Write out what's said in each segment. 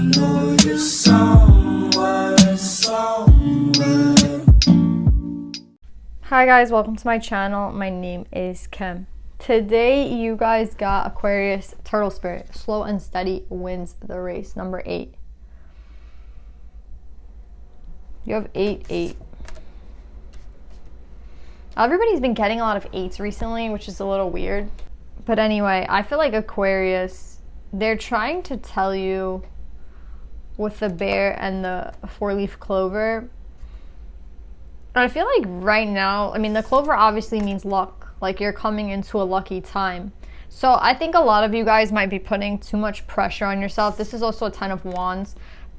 know you're somewhere. Hi guys, welcome to my channel. My name is Kim. Today you guys got Aquarius Turtle Spirit. Slow and steady wins the race. Number 8. You have 8. Everybody's been getting a lot of 8s recently, which is a little weird. But anyway, I feel like Aquarius, they're trying to tell you with the bear and the 4-leaf clover. I feel like right now, I mean, the clover obviously means luck. Like you're coming into a lucky time. So I think a lot of you guys might be putting too much pressure on yourself. This is also a 10 of Wands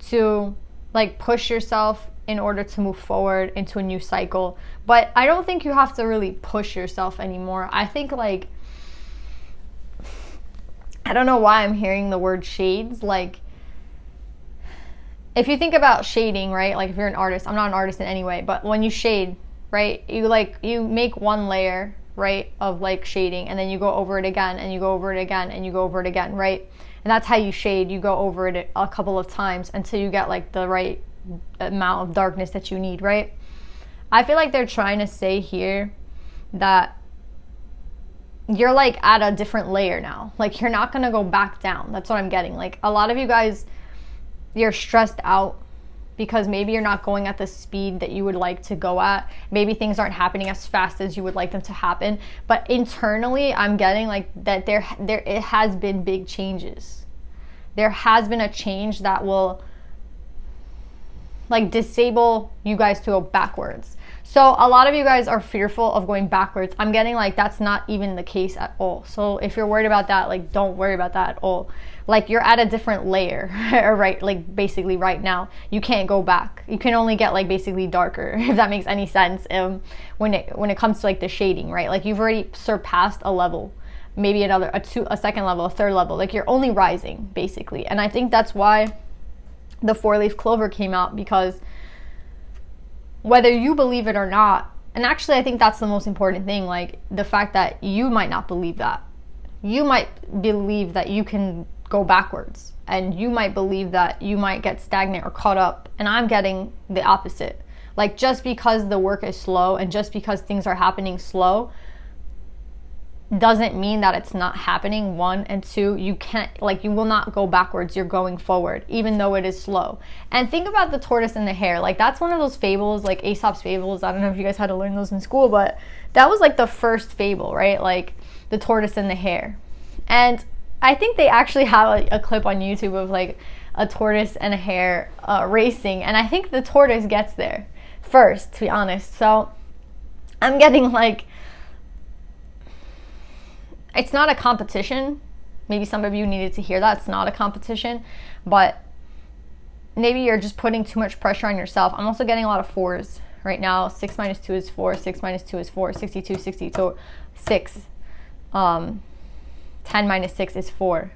to like push yourself in order to move forward into a new cycle. But I don't think you have to really push yourself anymore. I think like, I don't know why I'm hearing the word shades. Like, if you think about shading, right? Like if you're an artist, I'm not an artist in any way, but when you shade, right? You make one layer, right, of like shading, and then you go over it again, and you go over it again, and you go over it again, right? And that's how you shade. You go over it a couple of times until you get like the right amount of darkness that you need, right? I feel like they're trying to say here that you're like at a different layer now. Like you're not gonna go back down. That's what I'm getting. Like a lot of you guys, you're stressed out because maybe you're not going at the speed that you would like to go at. Maybe things aren't happening as fast as you would like them to happen. But internally, I'm getting like that it has been big changes. There has been a change that will like disable you guys to go backwards. So a lot of you guys are fearful of going backwards. I'm getting like that's not even the case at all. So if you're worried about that, like don't worry about that at all. Like you're at a different layer, right? Like basically right now, you can't go back. You can only get like basically darker, if that makes any sense. When it comes to like the shading, right? Like you've already surpassed a level, maybe a second level, a third level. Like you're only rising basically. And I think that's why the 4-leaf clover came out, because whether you believe it or not, and actually I think that's the most important thing, like the fact that you might not believe that. You might believe that you can go backwards, and you might believe that you might get stagnant or caught up, and I'm getting the opposite. Like just because the work is slow and just because things are happening slow doesn't mean that it's not happening. 1 and 2, you can't, like you will not go backwards, you're going forward even though it is slow. And think about the tortoise and the hare. Like that's one of those fables, like Aesop's fables. I don't know if you guys had to learn those in school, but that was like the first fable, right? Like the tortoise and the hare. And I think they actually have a clip on YouTube of like a tortoise and a hare racing, and I think the tortoise gets there first, to be honest. So I'm getting like, it's not a competition. Maybe some of you needed to hear that. It's not a competition, but maybe you're just putting too much pressure on yourself. I'm also getting a lot of 4s right now. 6 minus 2 is 4. 6 minus 2 is 4. 62, 62, 6. 10 minus 6 is 4.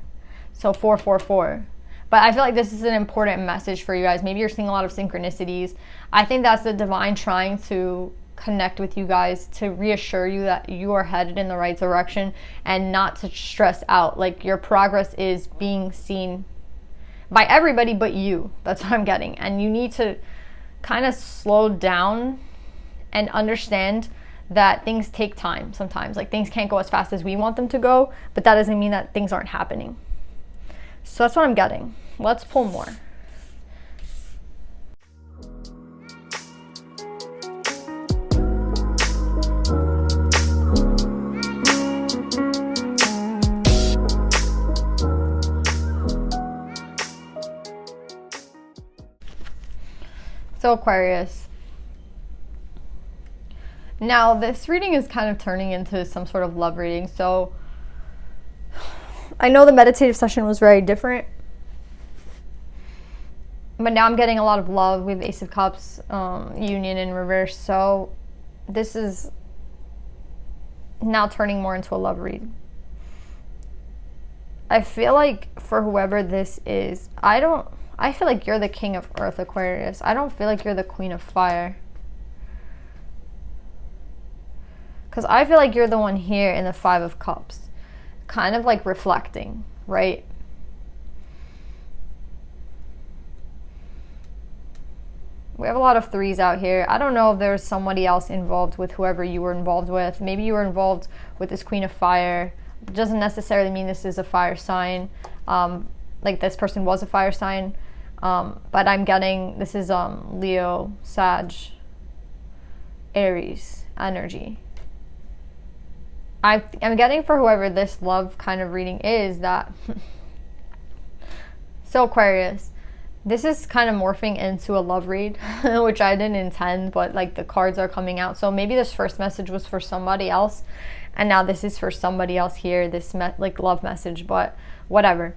So 4, 4, 4. But I feel like this is an important message for you guys. Maybe you're seeing a lot of synchronicities. I think that's the divine trying to connect with you guys to reassure you that you are headed in the right direction and not to stress out. Like your progress is being seen by everybody but you. That's what I'm getting. And you need to kind of slow down and understand that things take time sometimes. Like things can't go as fast as we want them to go, but that doesn't mean that things aren't happening. So that's what I'm getting. Let's pull more. So Aquarius. Now, this reading is kind of turning into some sort of love reading. So, I know the meditative session was very different. But now I'm getting a lot of love with Ace of Cups, Union in reverse. So, this is now turning more into a love read. I feel like for whoever this is, I feel like you're the king of earth, Aquarius. I don't feel like you're the queen of fire. Because I feel like you're the one here in the 5 of Cups. Kind of like reflecting, right? We have a lot of threes out here. I don't know if there's somebody else involved with whoever you were involved with. Maybe you were involved with this Queen of Fire. It doesn't necessarily mean this is a fire sign. Like this person was a fire sign. But I'm getting this is Leo, Sag, Aries energy. I'm getting for whoever this love kind of reading is that so Aquarius, this is kind of morphing into a love read, which I didn't intend, but like the cards are coming out. So maybe this first message was for somebody else, and now this is for somebody else here, this like love message, but whatever.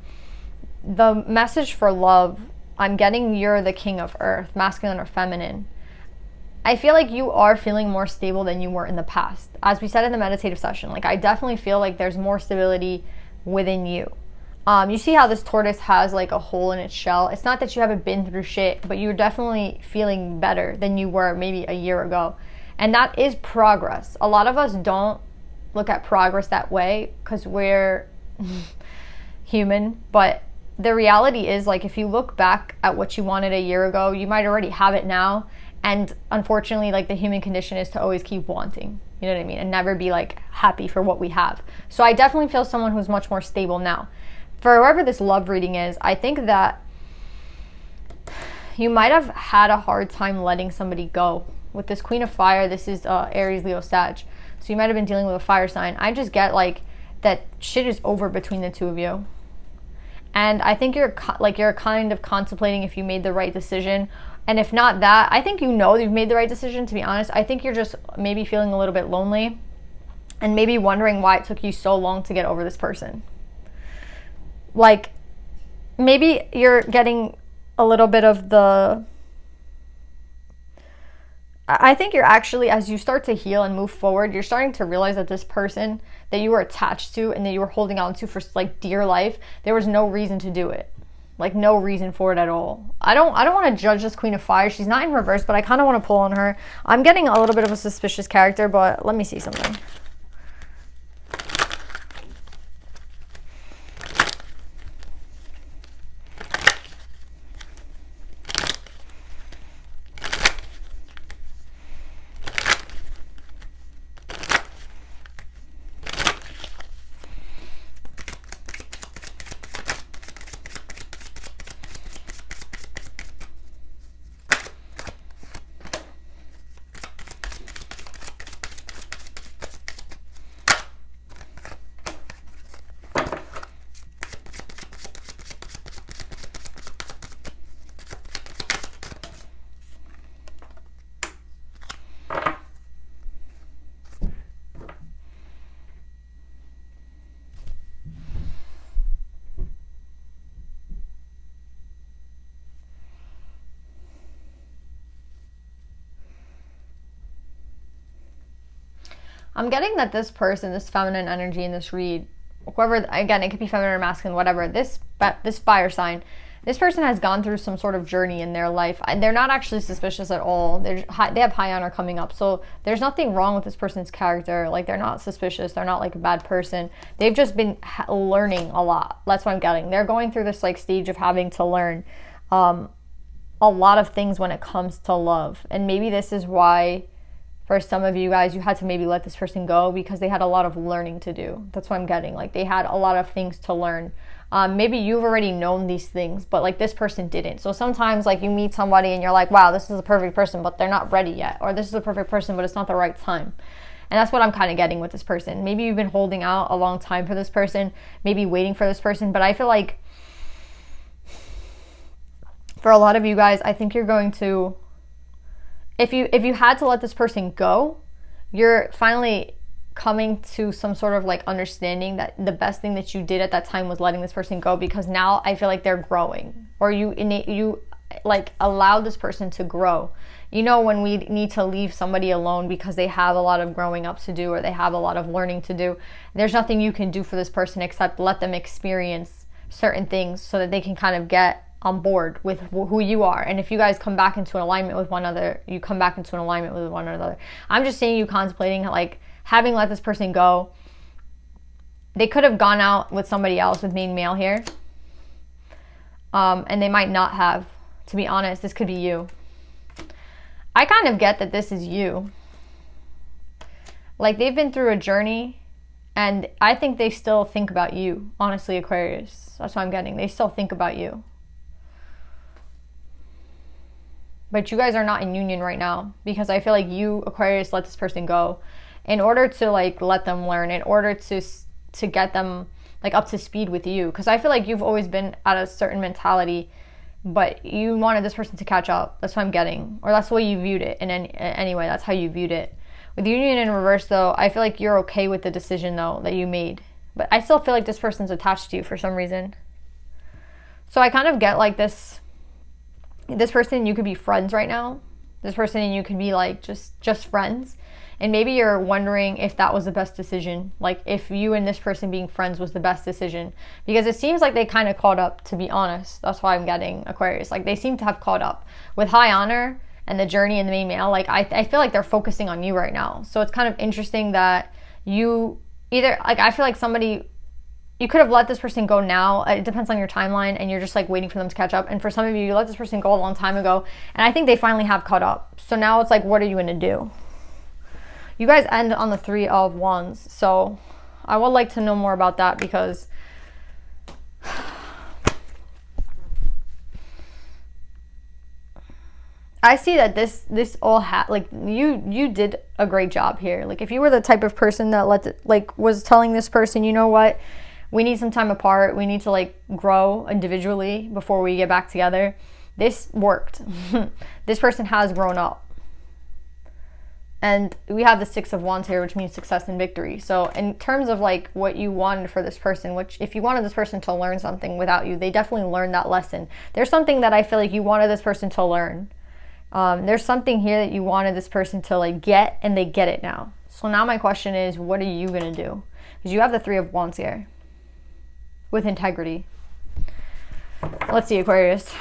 The message for love, I'm getting you're the king of earth, masculine or feminine. I feel like you are feeling more stable than you were in the past. As we said in the meditative session, like I definitely feel like there's more stability within you. You see how this tortoise has like a hole in its shell. It's not that you haven't been through shit, but you're definitely feeling better than you were maybe a year ago. And that is progress. A lot of us don't look at progress that way because we're human. But the reality is, like, if you look back at what you wanted a year ago, you might already have it now. And unfortunately, like, the human condition is to always keep wanting. You know what I mean? And never be like happy for what we have. So I definitely feel someone who's much more stable now. For whoever this love reading is, I think that you might have had a hard time letting somebody go. With this Queen of Fire, this is Aries, Leo, Sag. So you might have been dealing with a fire sign. I just get like that shit is over between the two of you. And I think you're kind of contemplating if you made the right decision. And if not that, I think you know you've made the right decision, to be honest. I think you're just maybe feeling a little bit lonely and maybe wondering why it took you so long to get over this person. Like, maybe you're getting a little bit of the... I think you're actually, as you start to heal and move forward, you're starting to realize that this person that you were attached to and that you were holding on to for like dear life, there was no reason to do it. Like, no reason for it at all. I don't want to judge this Queen of Fire. She's not in reverse, but I kind of want to pull on her. I'm getting a little bit of a suspicious character, but let me see something. I'm getting that this person, this feminine energy in this read, whoever, again, it could be feminine or masculine, whatever, this fire sign, this person has gone through some sort of journey in their life. They're not actually suspicious at all. They have high honor coming up. So there's nothing wrong with this person's character. Like, they're not suspicious. They're not like a bad person. They've just been learning a lot. That's what I'm getting. They're going through this like stage of having to learn a lot of things when it comes to love. And maybe this is why for some of you guys, you had to maybe let this person go because they had a lot of learning to do. That's what I'm getting. Like, they had a lot of things to learn. Maybe you've already known these things, but like this person didn't. So sometimes like you meet somebody and you're like, wow, this is a perfect person, but they're not ready yet. Or this is a perfect person, but it's not the right time. And that's what I'm kind of getting with this person. Maybe you've been holding out a long time for this person, maybe waiting for this person. But I feel like for a lot of you guys, I think you're going to... If you had to let this person go, you're finally coming to some sort of like understanding that the best thing that you did at that time was letting this person go, because now I feel like they're growing, or you like allow this person to grow. You know, when we need to leave somebody alone because they have a lot of growing up to do or they have a lot of learning to do, there's nothing you can do for this person except let them experience certain things so that they can kind of get on board with who you are. And if you guys come back into an alignment with one another, you come back into an alignment with one another. I'm just saying, you contemplating like having let this person go. They could have gone out with somebody else, with main male here, and they might not have. To be honest, this could be you. I kind of get that this is you. Like, they've been through a journey, and I think they still think about you, honestly, Aquarius. That's what I'm getting. They still think about you. But you guys are not in union right now, because I feel like you, Aquarius, let this person go in order to, like, let them learn, in order to get them, like, up to speed with you. Because I feel like you've always been at a certain mentality, but you wanted this person to catch up. That's what I'm getting. Or that's the way you viewed it. And anyway, that's how you viewed it. With union in reverse, though, I feel like you're okay with the decision, though, that you made. But I still feel like this person's attached to you for some reason. So I kind of get, like, this person, you could be friends right now. This person and you could be, like, just friends. And maybe you're wondering if that was the best decision. Like, if you and this person being friends was the best decision. Because it seems like they kind of caught up, to be honest. That's why I'm getting Aquarius. Like, they seem to have caught up. With high honor and the journey and the main male, like, I feel like they're focusing on you right now. So it's kind of interesting that you either, like, I feel like you could have let this person go now. It depends on your timeline, and you're just, like, waiting for them to catch up. And for some of you, you let this person go a long time ago, and I think they finally have caught up. So now it's like, what are you going to do? You guys end on the 3 of Wands, so I would like to know more about that, because I see that this all like, you did a great job here. Like, if you were the type of person that was telling this person, you know what, we need some time apart, we need to, like, grow individually before we get back together. This worked. This person has grown up. And we have the 6 of Wands here, which means success and victory. So in terms of, like, what you wanted for this person, which if you wanted this person to learn something without you, they definitely learned that lesson. There's something that I feel like you wanted this person to learn. There's something here that you wanted this person to, like, get, and they get it now. So now my question is, what are you going to do? Because you have the 3 of Wands here with integrity. Let's see, Aquarius.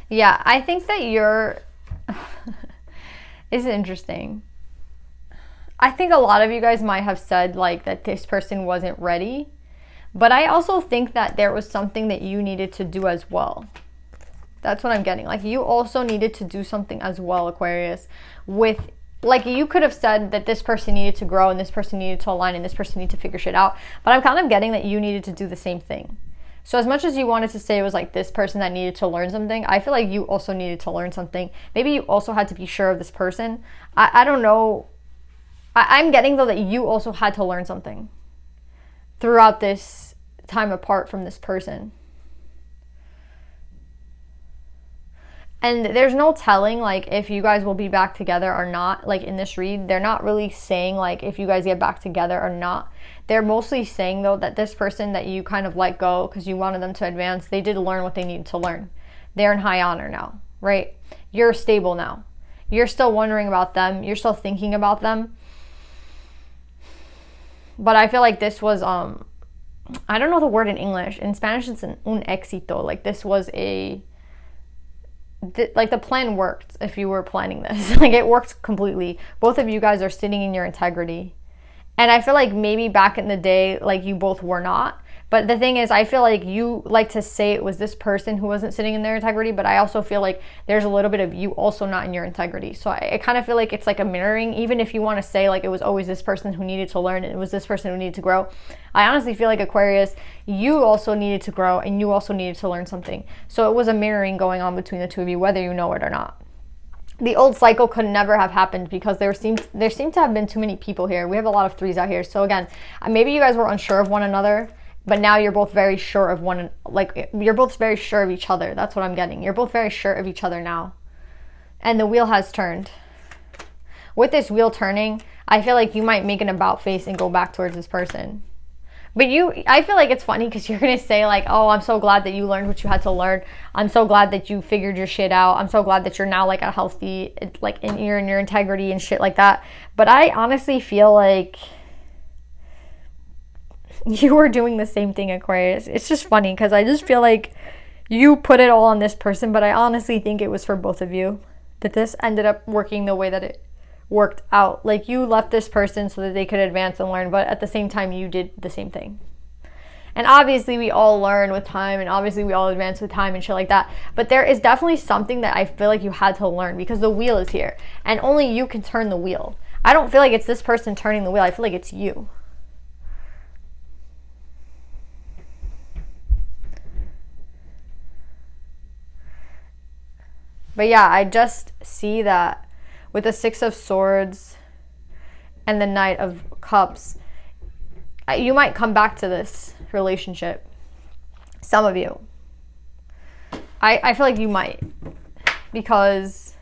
Yeah, I think that it's interesting. I think a lot of you guys might have said, like, that this person wasn't ready. But I also think that there was something that you needed to do as well. That's what I'm getting. Like, you also needed to do something as well, Aquarius. With, like, you could have said that this person needed to grow, and this person needed to align, and this person needed to figure shit out. But I'm kind of getting that you needed to do the same thing. So as much as you wanted to say it was, like, this person that needed to learn something, I feel like you also needed to learn something. Maybe you also had to be sure of this person. I don't know. I'm getting, though, that you also had to learn something throughout this time apart from this person. And there's no telling, like, if you guys will be back together or not. Like, in this read, they're not really saying, like, if you guys get back together or not. They're mostly saying, though, that this person that you kind of let go because you wanted them to advance, they did learn what they needed to learn. They're in high honor now, right? You're stable now. You're still wondering about them. You're still thinking about them. But I feel like this was, I don't know the word in English. In Spanish, it's un éxito. Like, this was like, the plan worked if you were planning this. Like, it worked completely. Both of you guys are sitting in your integrity. And I feel like maybe back in the day, like, you both were not. But the thing is, I feel like you like to say it was this person who wasn't sitting in their integrity, but I also feel like there's a little bit of you also not in your integrity. So I kind of feel like it's like a mirroring, even if you want to say, like, it was always this person who needed to learn and it was this person who needed to grow. I honestly feel like, Aquarius, you also needed to grow and you also needed to learn something. So it was a mirroring going on between the two of you, whether you know it or not. The old cycle could never have happened because there seemed to have been too many people here. We have a lot of 3s out here. So again, maybe you guys were unsure of one another, but now you're both very sure of you're both very sure of each other. That's what I'm getting. You're both very sure of each other now. And the wheel has turned. With this wheel turning, I feel like you might make an about face and go back towards this person. But I feel like it's funny because you're going to say, like, oh, I'm so glad that you learned what you had to learn. I'm so glad that you figured your shit out. I'm so glad that you're now, like, a healthy, like, you're in your integrity and shit like that. But I honestly feel like you were doing the same thing, Aquarius. It's just funny because I just feel like you put it all on this person, but I honestly think it was for both of you. that this ended up working the way that it worked out. Like, you left this person so that they could advance and learn, but at the same time you did the same thing. And obviously we all learn with time, and obviously we all advance with time and shit like that, but there is definitely something that I feel like you had to learn, because the wheel is here and only you can turn the wheel. I don't feel like it's this person turning the wheel. I feel like it's you. But yeah, I just see that with the Six of Swords and the Knight of Cups, you might come back to this relationship. Some of you. I feel like you might. Because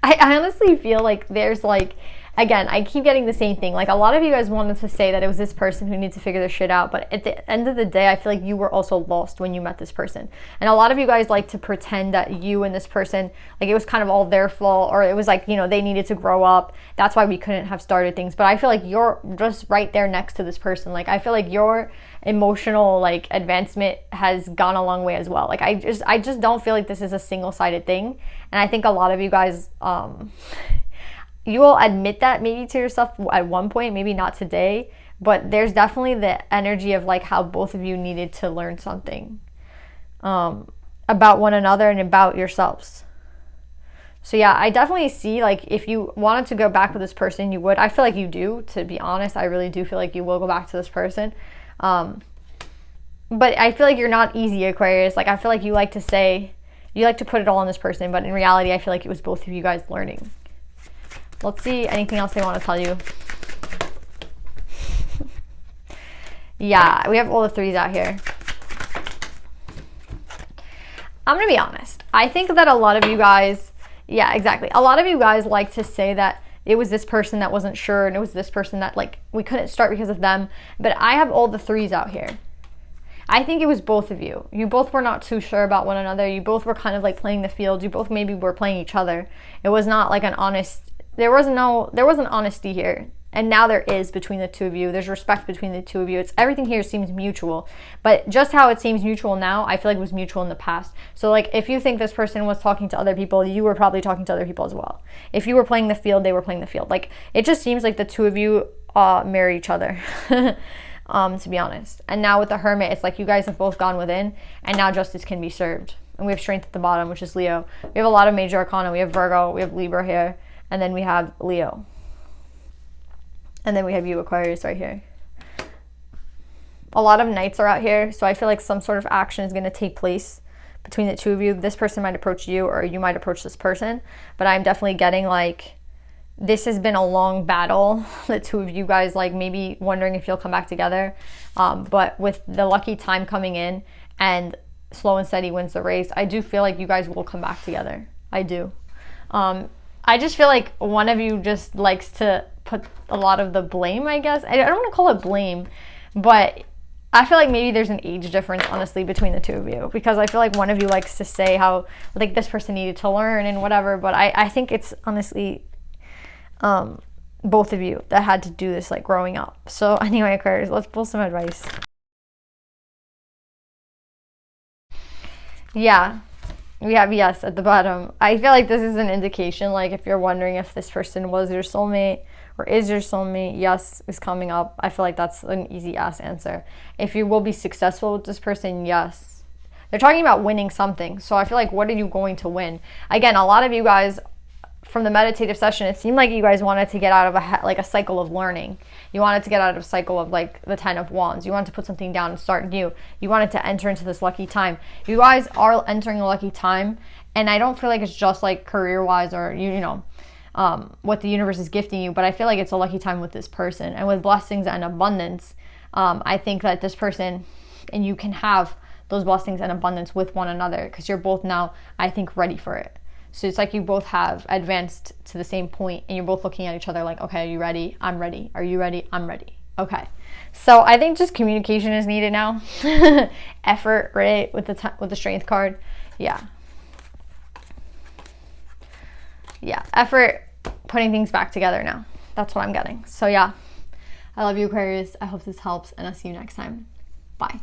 I honestly feel like there's like, again, I keep getting the same thing. Like, a lot of you guys wanted to say that it was this person who needs to figure this shit out, but at the end of the day, I feel like you were also lost when you met this person. And a lot of you guys like to pretend that you and this person, like, it was kind of all their fault, or it was like, you know, they needed to grow up. That's why we couldn't have started things. But I feel like you're just right there next to this person. Like, I feel like your emotional, like, advancement has gone a long way as well. Like, I just don't feel like this is a single-sided thing. And I think a lot of you guys, you will admit that maybe to yourself at one point, maybe not today, but there's definitely the energy of like how both of you needed to learn something about one another and about yourselves. So yeah, I definitely see, like, if you wanted to go back with this person, you would. I feel like you do, to be honest. I really do feel like you will go back to this person. But I feel like you're not easy, Aquarius. Like, I feel like you like to say, you like to put it all on this person, but in reality, I feel like it was both of you guys learning. Let's see anything else they want to tell you. Yeah, we have all the threes out here. I'm going to be honest. I think that a lot of you guys, yeah, exactly. A lot of you guys like to say that it was this person that wasn't sure, and it was this person that, like, we couldn't start because of them. But I have all the threes out here. I think it was both of you. You both were not too sure about one another. You both were kind of like playing the field. You both maybe were playing each other. It was not like an honest, there wasn't honesty here. And now there is between the two of you. There's respect between the two of you. Everything here seems mutual. But just how it seems mutual now, I feel like it was mutual in the past. So, like, if you think this person was talking to other people, you were probably talking to other people as well. If you were playing the field, they were playing the field. Like, it just seems like the two of you marry each other, to be honest. And now with the Hermit, it's like you guys have both gone within, and now justice can be served. And we have Strength at the bottom, which is Leo. We have a lot of major arcana. We have Virgo, we have Libra here, and then we have Leo. And then we have you, Aquarius, right here. A lot of Knights are out here, so I feel like some sort of action is going to take place between the two of you. This person might approach you, or you might approach this person. But I'm definitely getting, like, this has been a long battle. The two of you guys, like, maybe wondering if you'll come back together. But with the lucky time coming in and slow and steady wins the race, I do feel like you guys will come back together. I do. I just feel like one of you just likes to put a lot of the blame, I guess. I don't want to call it blame, but I feel like maybe there's an age difference, honestly, between the two of you, because I feel like one of you likes to say how, like, this person needed to learn and whatever, but I think it's honestly both of you that had to do this, like, growing up. So anyway, Aquarius, let's pull some advice. Yeah. We have yes at the bottom. I feel like this is an indication, like, if you're wondering if this person was your soulmate or is your soulmate, yes is coming up. I feel like that's an easy ass answer. If you will be successful with this person, yes. They're talking about winning something. So I feel like, what are you going to win? Again, a lot of you guys from the meditative session, it seemed like you guys wanted to get out of a cycle of learning. You wanted to get out of a cycle of, like, the 10 of Wands. You wanted to put something down and start new. You wanted to enter into this lucky time. You guys are entering a lucky time, and I don't feel like it's just, like, career-wise or, you know, what the universe is gifting you, but I feel like it's a lucky time with this person. And with blessings and abundance, I think that this person and you can have those blessings and abundance with one another, because you're both now, I think, ready for it. So it's like you both have advanced to the same point, and you're both looking at each other like, okay, are you ready? I'm ready. Are you ready? I'm ready. Okay. So I think just communication is needed now. Effort, right? With the Strength card. Yeah. Yeah. Effort, putting things back together now. That's what I'm getting. So yeah. I love you, Aquarius. I hope this helps, and I'll see you next time. Bye.